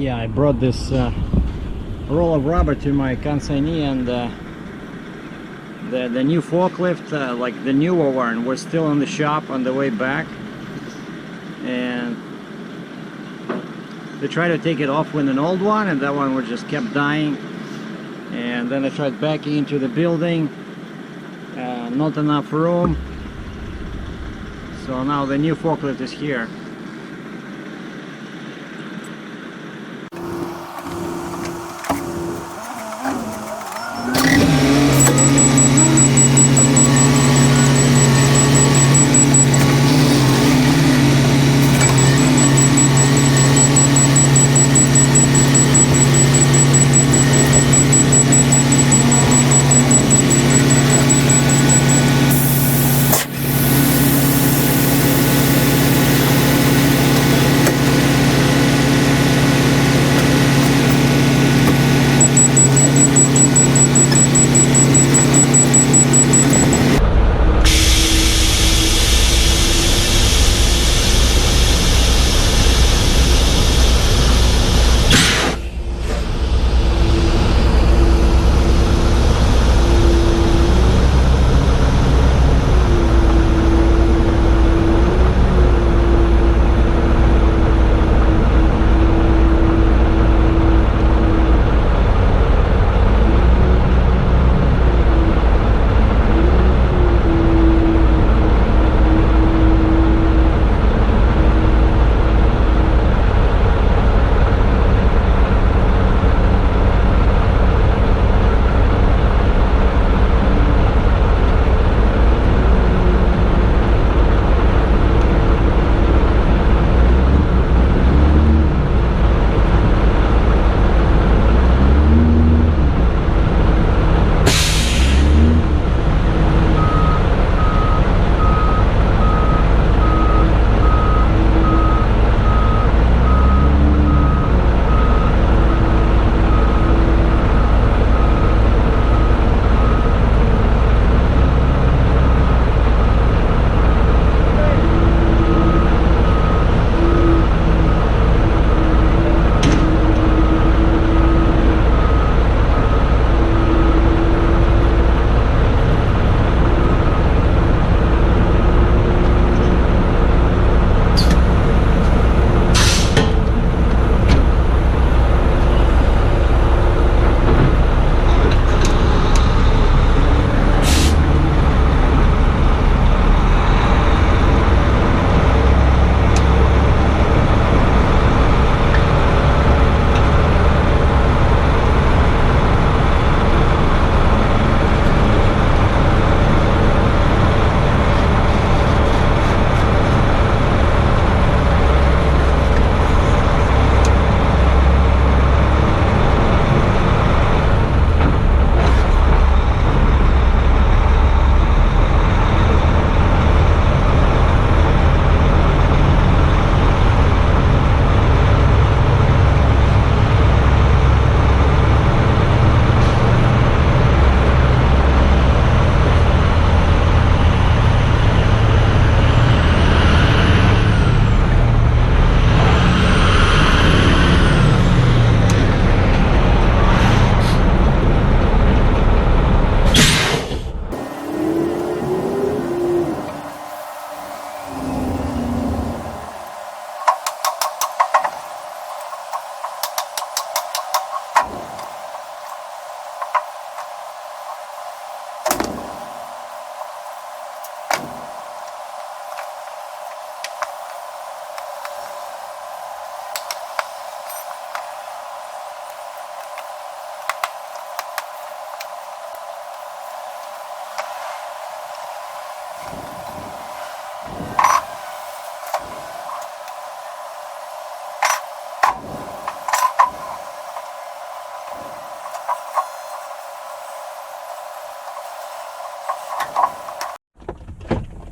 Yeah, I brought this roll of rubber to my consignee, and the new forklift, like the newer one, was still in the shop on the way back, and they tried to take it off with an old one, and that one was just kept dying. And then I tried backing into the building, not enough room, so now the new forklift is here.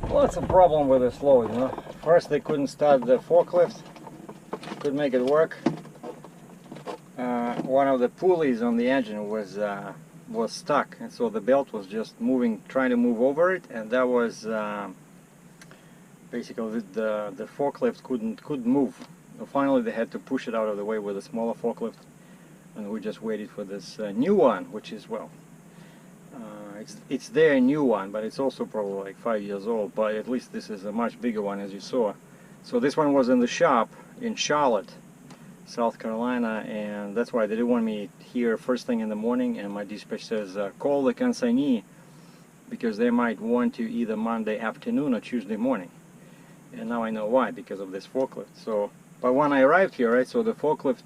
What's the problem with this load, you know? First they couldn't start the forklift, couldn't make it work. One of the pulleys on the engine was stuck, and so the belt was just moving, trying to move over it, and that was basically the forklift couldn't move. So finally they had to push it out of the way with a smaller forklift, and we just waited for this new one, which is, well, it's their new one, but it's also probably like 5 years old, but at least this is a much bigger one, as you saw. So this one was in the shop in Charlotte, South Carolina, and that's why they didn't want me here first thing in the morning, and my dispatch says call the consignee, because they might want you either Monday afternoon or Tuesday morning. And now I know why, because of this forklift. So, but when I arrived here, right, so the forklift,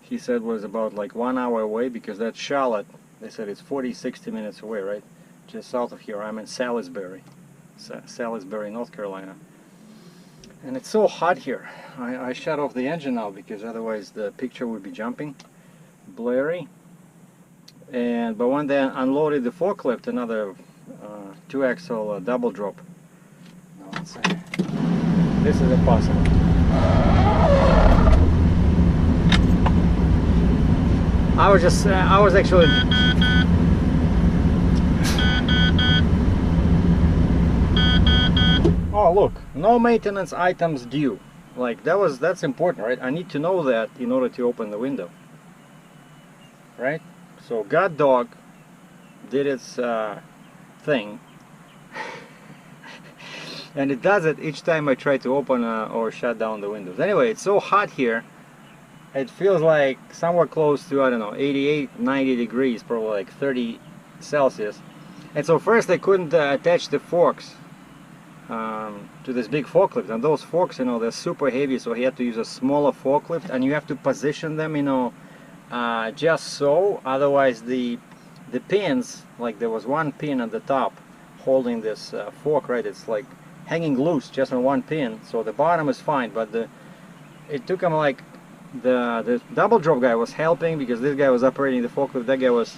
he said, was about like 1 hour away, because that's Charlotte. They said it's 40-60 minutes away, right, just south of here. I'm in Salisbury, North Carolina. And it's so hot here. I shut off the engine now, because otherwise the picture would be jumping, blurry. But when they unloaded the forklift, another 2-axle double drop. No, let's see. This is impossible. I was actually oh, look, no maintenance items due. Like that's important, right? I need to know that in order to open the window, right? So God Dog did its thing, and it does it each time I try to open or shut down the windows. Anyway, it's so hot here. It feels like somewhere close to, I don't know, 88, 90 degrees, probably like 30 Celsius. And so first I couldn't attach the forks to this big forklift, and those forks, you know, they're super heavy, so he had to use a smaller forklift, and you have to position them, you know, just so, otherwise the pins, like there was one pin at the top holding this fork, right, it's like hanging loose just on one pin, so the bottom is fine, but it took him like, the double drop guy was helping, because this guy was operating the forklift, that guy was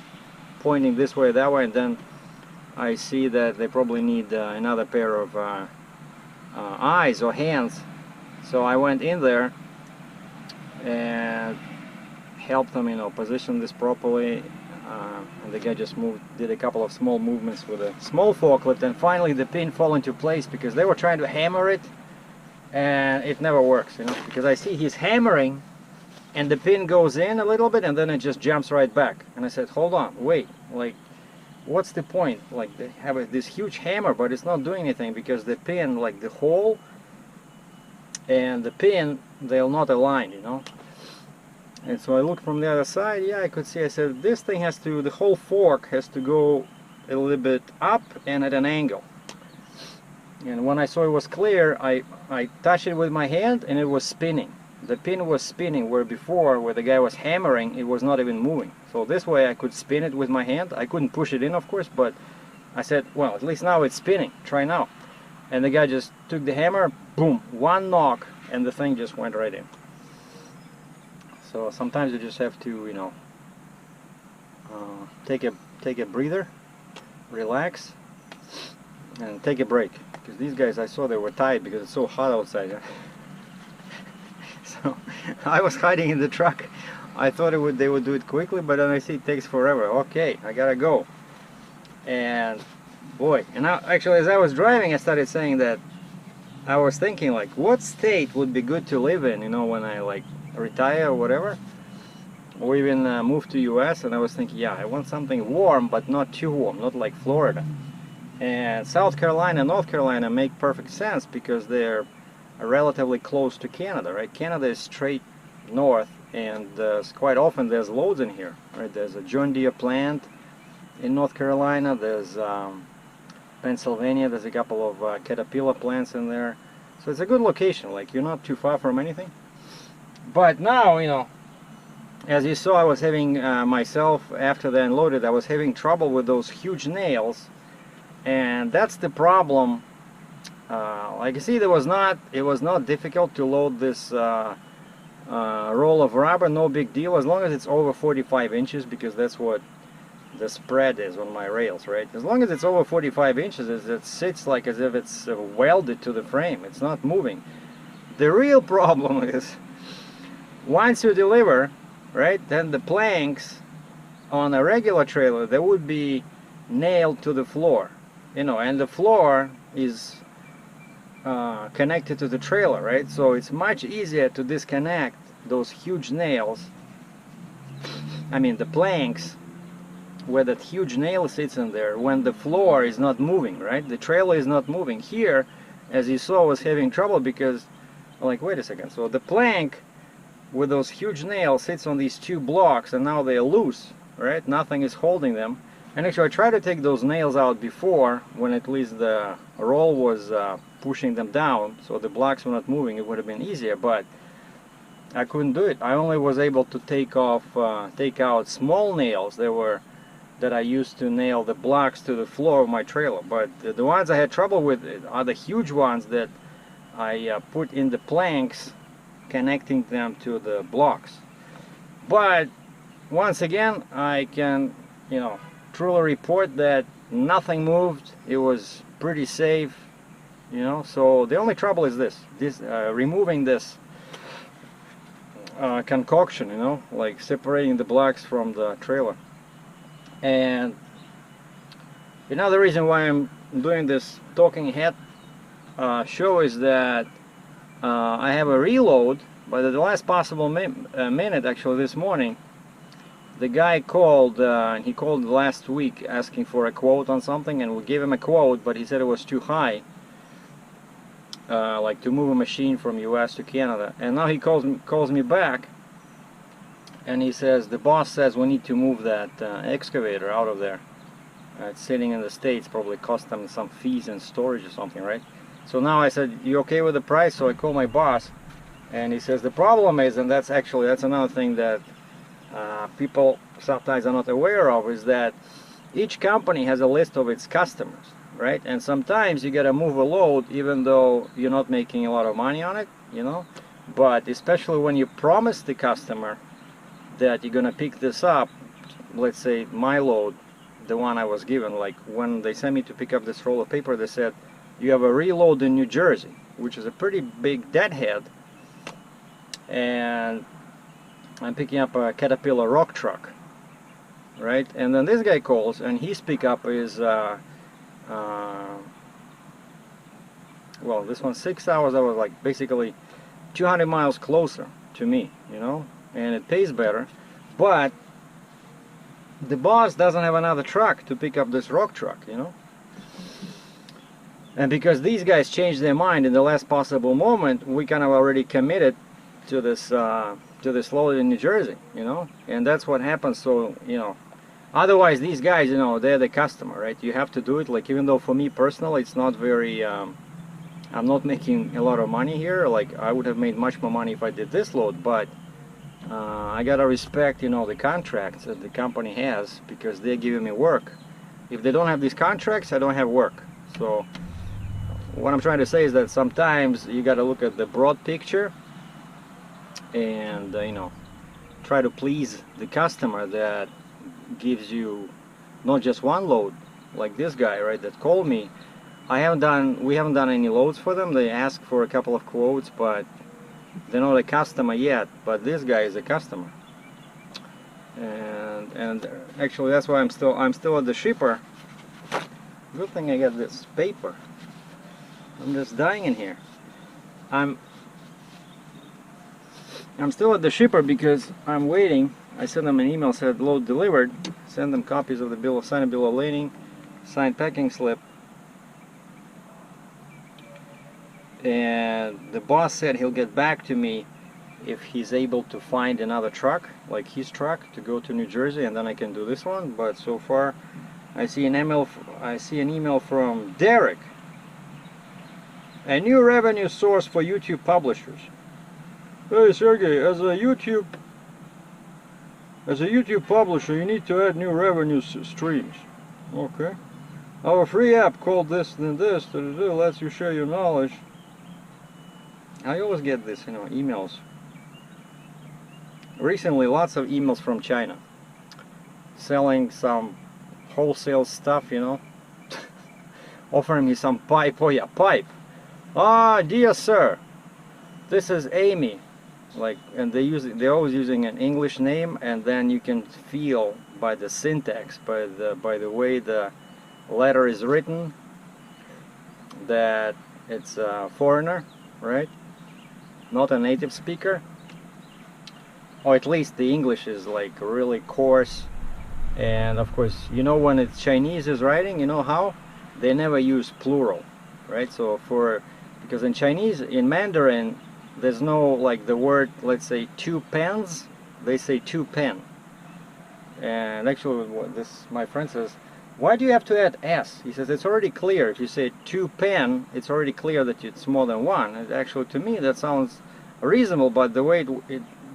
pointing this way, that way, and then I see that they probably need another pair of eyes or hands. So I went in there and helped them, you know, position this properly. And the guy just did a couple of small movements with a small forklift, and finally the pin fell into place, because they were trying to hammer it, and it never works, you know, because I see he's hammering, and the pin goes in a little bit, and then it just jumps right back. And I said, hold on, wait, like, what's the point? Like, they have this huge hammer, but it's not doing anything, because the pin, like the hole and the pin, they're not aligned, you know. And so I looked from the other side, yeah, I could see, I said, this thing has to, the whole fork has to go a little bit up and at an angle. And when I saw it was clear, I touched it with my hand, and it was spinning. The pin was spinning, where before, where the guy was hammering, it was not even moving. So this way I could spin it with my hand. I couldn't push it in, of course, but I said, well, at least now it's spinning. Try now. And the guy just took the hammer, boom, one knock, and the thing just went right in. So sometimes you just have to, you know, take a breather, relax, and take a break. Because these guys, I saw they were tired because it's so hot outside. So I was hiding in the truck. I thought they would do it quickly, but then I see it takes forever. Okay, I gotta go. And boy, and now actually as I was driving, I started saying that I was thinking, like, what state would be good to live in, you know, when I like retire or whatever, or even move to US. And I was thinking, yeah, I want something warm, but not too warm, not like Florida. And South Carolina, North Carolina make perfect sense, because they're relatively close to Canada, right? Canada is straight north, and quite often there's loads in here, right? There's a John Deere plant in North Carolina, there's Pennsylvania, there's a couple of Caterpillar plants in there, so it's a good location, like you're not too far from anything. But now, you know, as you saw, I was having myself, after they unloaded, I was having trouble with those huge nails, and that's the problem. Like you see, it was not difficult to load this roll of rubber, no big deal, as long as it's over 45 inches, because that's what the spread is on my rails, right? As long as it's over 45 inches, it sits like as if it's welded to the frame, it's not moving. The real problem is, once you deliver, right, then the planks on a regular trailer, they would be nailed to the floor, you know, and the floor is connected to the trailer, right? So it's much easier to disconnect those huge nails, I mean the planks, where that huge nail sits in there, when the floor is not moving, right? The trailer is not moving. Here, as you saw, was having trouble because, like, wait a second, so the plank with those huge nails sits on these two blocks, and now they're loose, right? Nothing is holding them. And actually I tried to take those nails out before, when at least the roll was pushing them down, so the blocks were not moving. It would have been easier, but I couldn't do it. I only was able to take out small nails that I used to nail the blocks to the floor of my trailer. But the ones I had trouble with are the huge ones that I put in the planks, connecting them to the blocks. But once again, I can, you know, truly report that nothing moved. It was pretty safe, you know. So the only trouble is this removing this concoction, you know, like separating the blocks from the trailer. And another reason why I'm doing this talking head show is that I have a reload, but at the last possible minute, actually this morning, the guy called, and he called last week asking for a quote on something, and we gave him a quote, but he said it was too high, like to move a machine from US to Canada. And now he calls me back, and he says, the boss says we need to move that excavator out of there. It's sitting in the States, probably cost them some fees and storage or something, right? So now I said, you okay with the price? So I call my boss, and he says the problem is, and that's another thing that people sometimes are not aware of, is that each company has a list of its customers, right? And sometimes you gotta move a load even though you're not making a lot of money on it, you know. But especially when you promise the customer that you're gonna pick this up, let's say my load, the one I was given, like when they sent me to pick up this roll of paper, they said you have a reload in New Jersey, which is a pretty big deadhead, and I'm picking up a Caterpillar rock truck, right? And then this guy calls, and his pickup is well, this one's 6 hours. I was like basically 200 miles closer to me, you know, and it pays better. But the boss doesn't have another truck to pick up this rock truck, you know. And because these guys changed their mind in the last possible moment, we kind of already committed to this load in New Jersey, you know. And that's what happens. So, you know, otherwise these guys, you know, they're the customer, right? You have to do it. Like, even though for me personally it's not very I'm not making a lot of money here. Like, I would have made much more money if I did this load, but I gotta respect, you know, the contracts that the company has, because they're giving me work. If they don't have these contracts, I don't have work. So what I'm trying to say is that sometimes you gotta look at the broad picture and you know, try to please the customer that gives you not just one load, like this guy, right, that called me. We haven't done any loads for them. They asked for a couple of quotes, but they're not a customer yet. But this guy is a customer, and actually that's why I'm still at the shipper. Good thing I got this paper. I'm just dying in here. I'm still at the shipper because I'm waiting. I sent them an email, said load delivered. Send them copies of the bill of lading, signed packing slip. And the boss said he'll get back to me if he's able to find another truck, like his truck, to go to New Jersey, and then I can do this one. But so far, I see an email from Derek. A new revenue source for YouTube publishers. Hey Sergey, as a YouTube publisher, you need to add new revenue streams. Okay. Our free app called this and this lets you share your knowledge. I always get this, you know, emails. Recently, lots of emails from China, selling some wholesale stuff, you know, offering me some pipe. Oh yeah, pipe. Ah, dear sir, this is Amy. Like, and they're always using an English name, and then you can feel by the syntax, by the way the letter is written, that it's a foreigner, right? Not a native speaker. Or at least the English is like really coarse. And of course, you know, when it's Chinese is writing, you know how? They never use plural, right? So because in Chinese, in Mandarin, there's no like the word, let's say 2 pens, they say 2 pen. And actually what my friend says, why do you have to add s? He says it's already clear. If you say 2 pen, it's already clear that it's more than one. And actually, to me, that sounds reasonable, but the way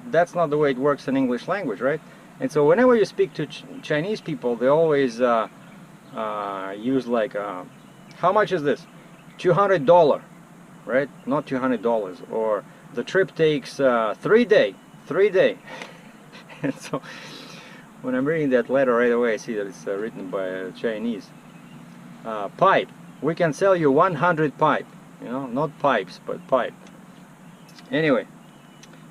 that's not the way it works in English language, right? And so whenever you speak to Chinese people, they always use like, how much is this? $200, right? Not $200. Or the trip takes 3 days. And so when I'm reading that letter right away, I see that it's written by a Chinese. Pipe. We can sell you 100 pipe. You know, not pipes, but pipe. Anyway,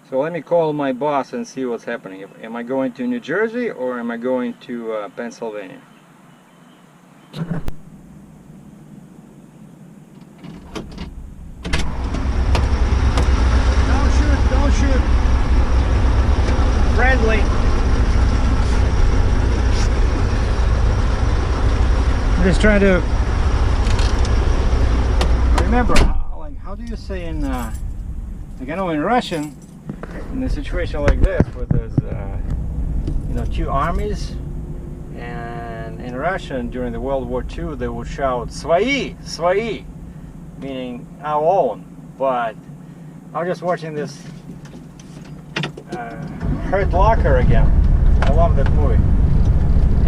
so let me call my boss and see what's happening. Am I going to New Jersey or am I going to Pennsylvania? Don't shoot. Friendly. I'm just trying to remember, like, how do you say in, like, I know in Russian, in a situation like this, where there's, you know, 2 armies, and in Russian during the World War II, they would shout "Свои, свои," meaning our own. But I was just watching this Hurt Locker again. I love that movie.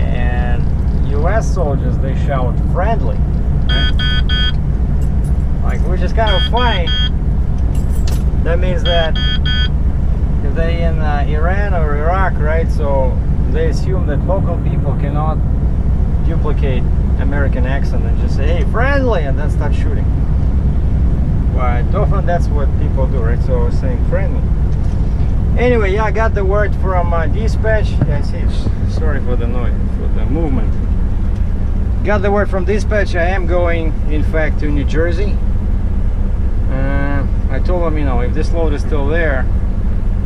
And US soldiers, they shout friendly, right? Like, which is kind of funny. That means that if they in Iran or Iraq, right, so they assume that local people cannot duplicate American accent and just say, hey, friendly, and then start shooting. But often that's what people do, right? So saying friendly. Anyway, yeah, I got the word from dispatch. Yeah, I see. Sorry for the noise, for the movement. Got the word from dispatch. I am going, in fact, to New Jersey. I told them, you know, if this load is still there,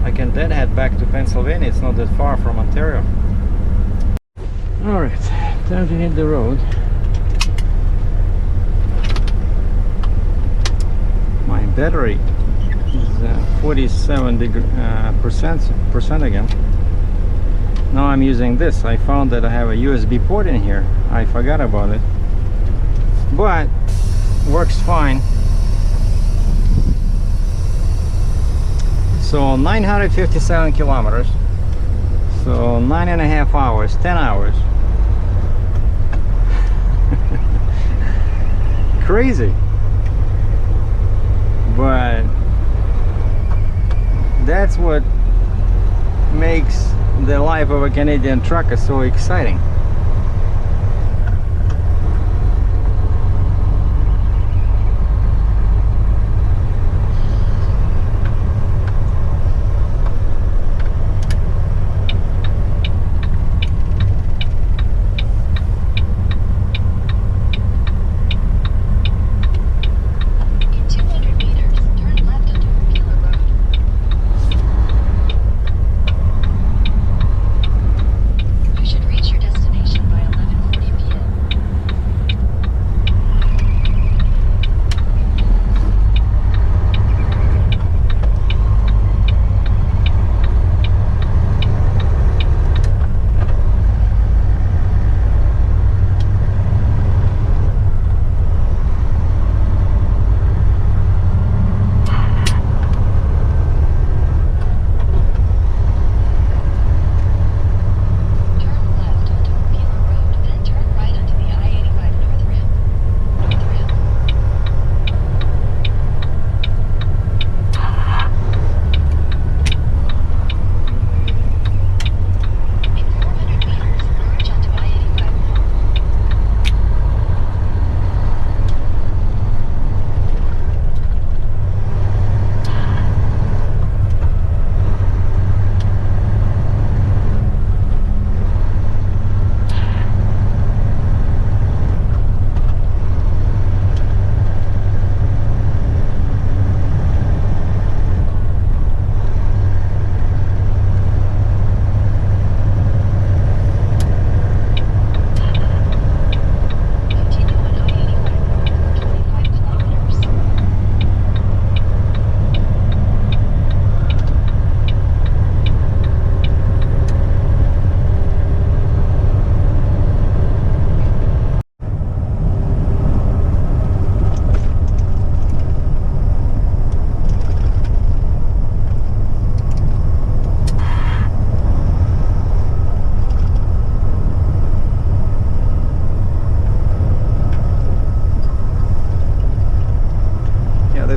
I can then head back to Pennsylvania. It's not that far from Ontario. Alright, time to hit the road. My battery is 47% again. Now I'm using this. I found that I have a USB port in here. I forgot about it, but works fine. So 957 kilometers, so 9.5 hours, 10 hours. Crazy, but that's what makes the life of a Canadian trucker so exciting. Destination.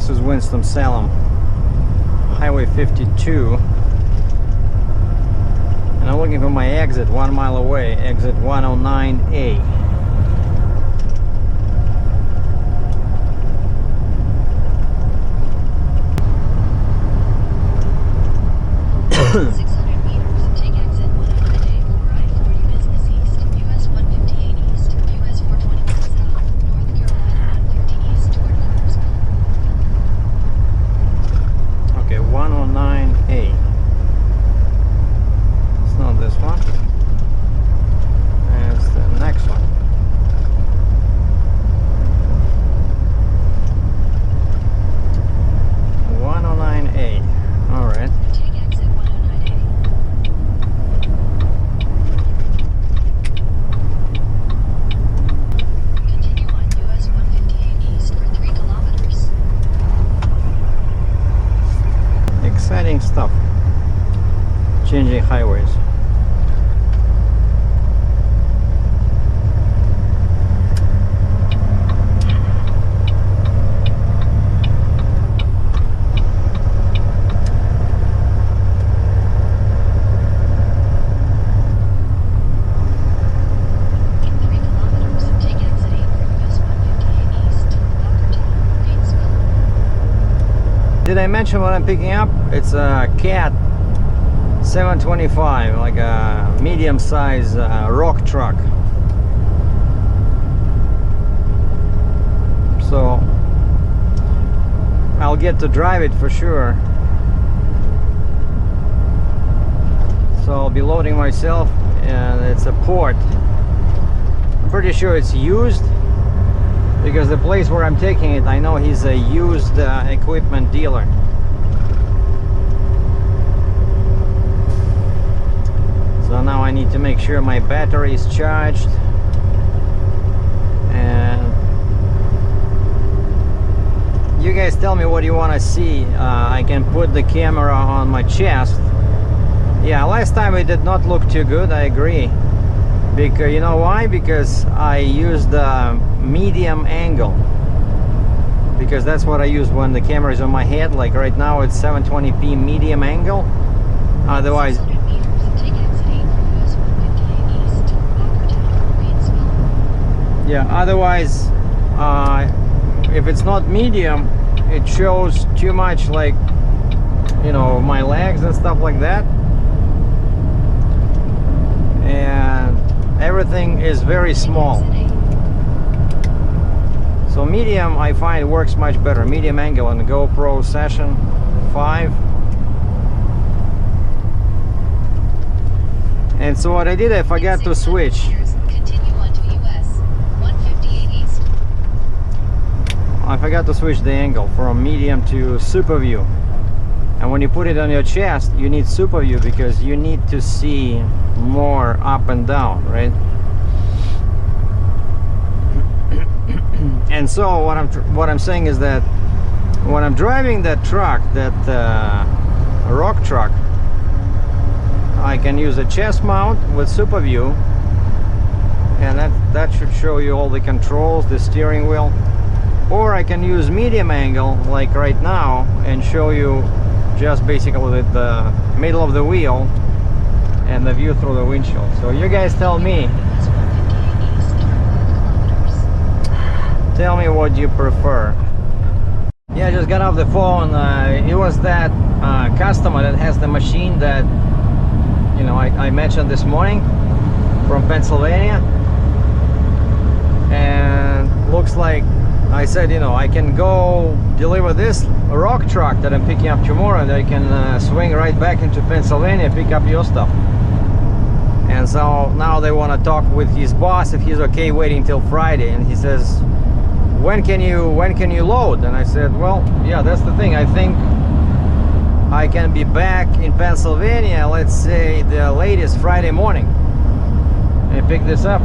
This is Winston-Salem, Highway 52. And I'm looking for my exit 1 mile away, exit 109A. Exciting stuff, changing highways. Did I mention what I'm picking up? It's a Cat 725, like a medium-sized rock truck. So I'll get to drive it for sure. So I'll be loading myself, and it's a port. I'm pretty sure it's used, because the place where I'm taking it, I know he's a used equipment dealer. So now I need to make sure my battery is charged, and you guys tell me what you want to see. I can put the camera on my chest. Yeah, last time it did not look too good, I agree. Because you know why? Because I used medium angle, because that's what I use when the camera is on my head. Like right now it's 720p medium angle. Otherwise, yeah, otherwise if it's not medium, it shows too much, like, you know, my legs and stuff like that, and everything is very small. So medium, I find, works much better. Medium angle on the GoPro Session 5. And so what I did, I forgot to switch. I forgot to switch the angle from medium to super view. And when you put it on your chest, you need super view because you need to see more up and down, right? And so what I'm saying is that when I'm driving that truck, that rock truck, I can use a chest mount with super view, and that should show you all the controls, the steering wheel. Or I can use medium angle like right now and show you just basically the middle of the wheel and the view through the windshield. So you guys tell me. Tell me what you prefer. Yeah, I just got off the phone. It was that customer that has the machine that, you know, I mentioned this morning from Pennsylvania. And looks like I said, you know, I can go deliver this rock truck that I'm picking up tomorrow, and I can swing right back into Pennsylvania, pick up your stuff. And so now they want to talk with his boss if he's okay waiting till Friday. And he says, when can you load? And I said, well, yeah, that's the thing. I think I can be back in Pennsylvania, let's say the latest Friday morning, and pick this up.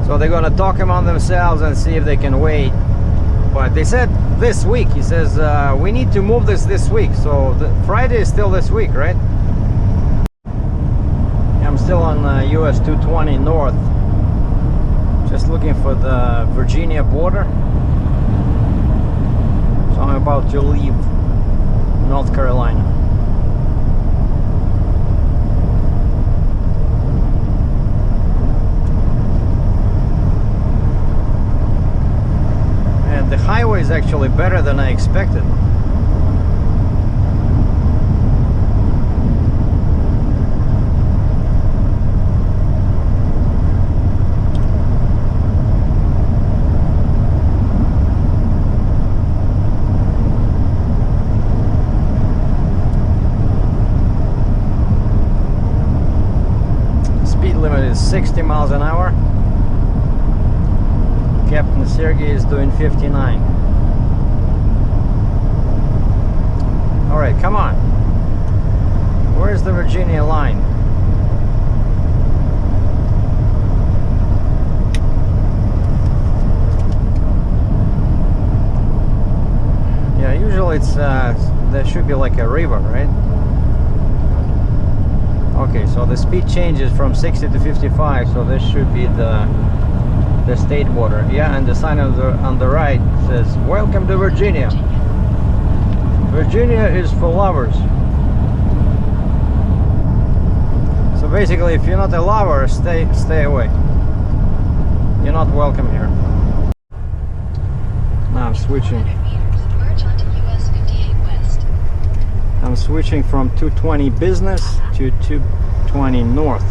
So they're gonna talk among themselves and see if they can wait. But they said this week. He says we need to move this week. So Friday is still this week, right? I'm still on US 220 north, Just looking for the Virginia border. So I'm about to leave North Carolina. And the highway is actually better than I expected. Speed limit is 60 miles an hour. Captain SERGEI is doing 59. Alright, come on. Where's the Virginia line? Yeah, usually it's there should be like a river, right? Okay, so the speed changes from 60 to 55, so this should be the state border. Yeah, and the sign on the right says, "Welcome to Virginia. Virginia is for lovers." So basically, if you're not a lover, stay away. You're not welcome here. Now I'm switching. I'm switching from 220 business to 220 north,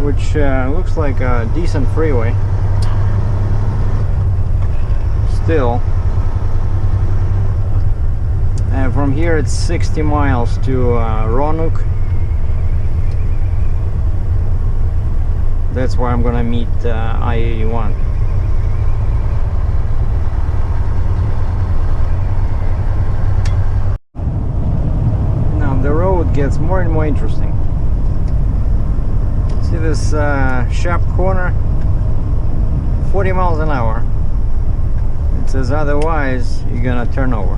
which looks like a decent freeway. Still, and from here it's 60 miles to Roanoke. That's where I'm gonna meet I-81. The road gets more and more interesting. See this sharp corner? 40 miles an hour. It says otherwise you're gonna turn over.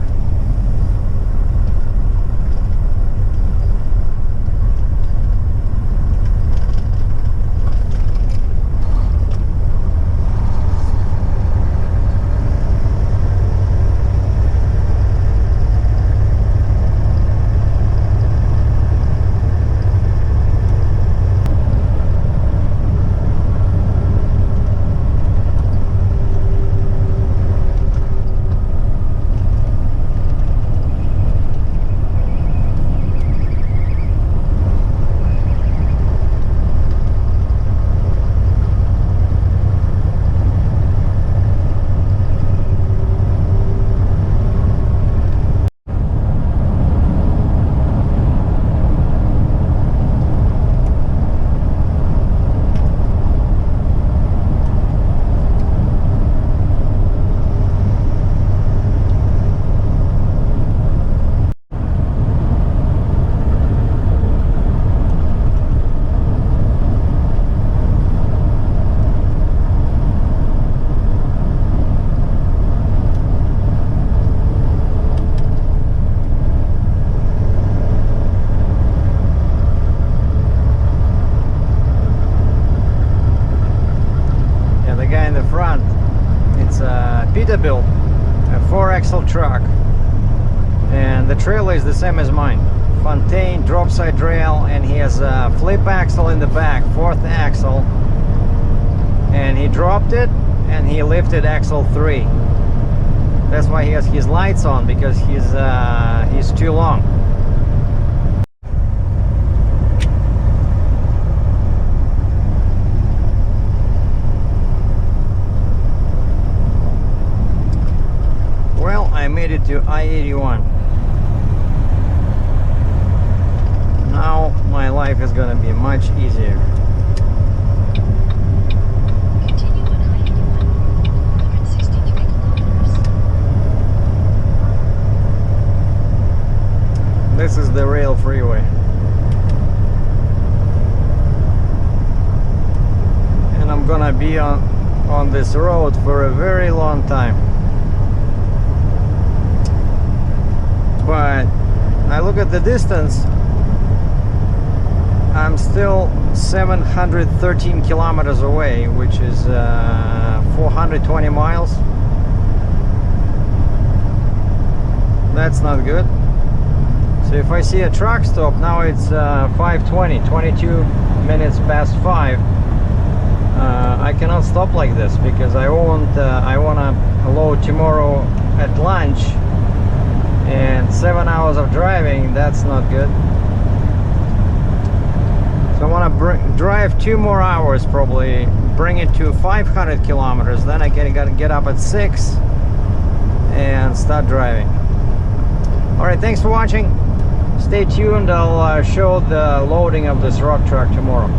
Peterbilt, a 4-axle truck, and the trailer is the same as mine. Fontaine drop side rail, and he has a flip axle in the back, 4th axle, and he dropped it and he lifted axle 3. That's why he has his lights on, because he's too long. I made it to I-81. Now my life is gonna be much easier. Continue on I-81, 163 kilometers. This is the rail freeway. And I'm gonna be on this road for a very long time. But I look at the distance, I'm still 713 kilometers away, which is 420 miles. That's not good. So if I see a truck stop, now it's 5:20, 22 minutes past 5. I cannot stop like this because I want to load tomorrow at lunch, and 7 hours of driving, that's not good. So I want to drive 2 more hours, probably bring it to 500 kilometers, then I can get up at 6 and start driving. Alright, thanks for watching. Stay tuned, I'll show the loading of this rock truck tomorrow.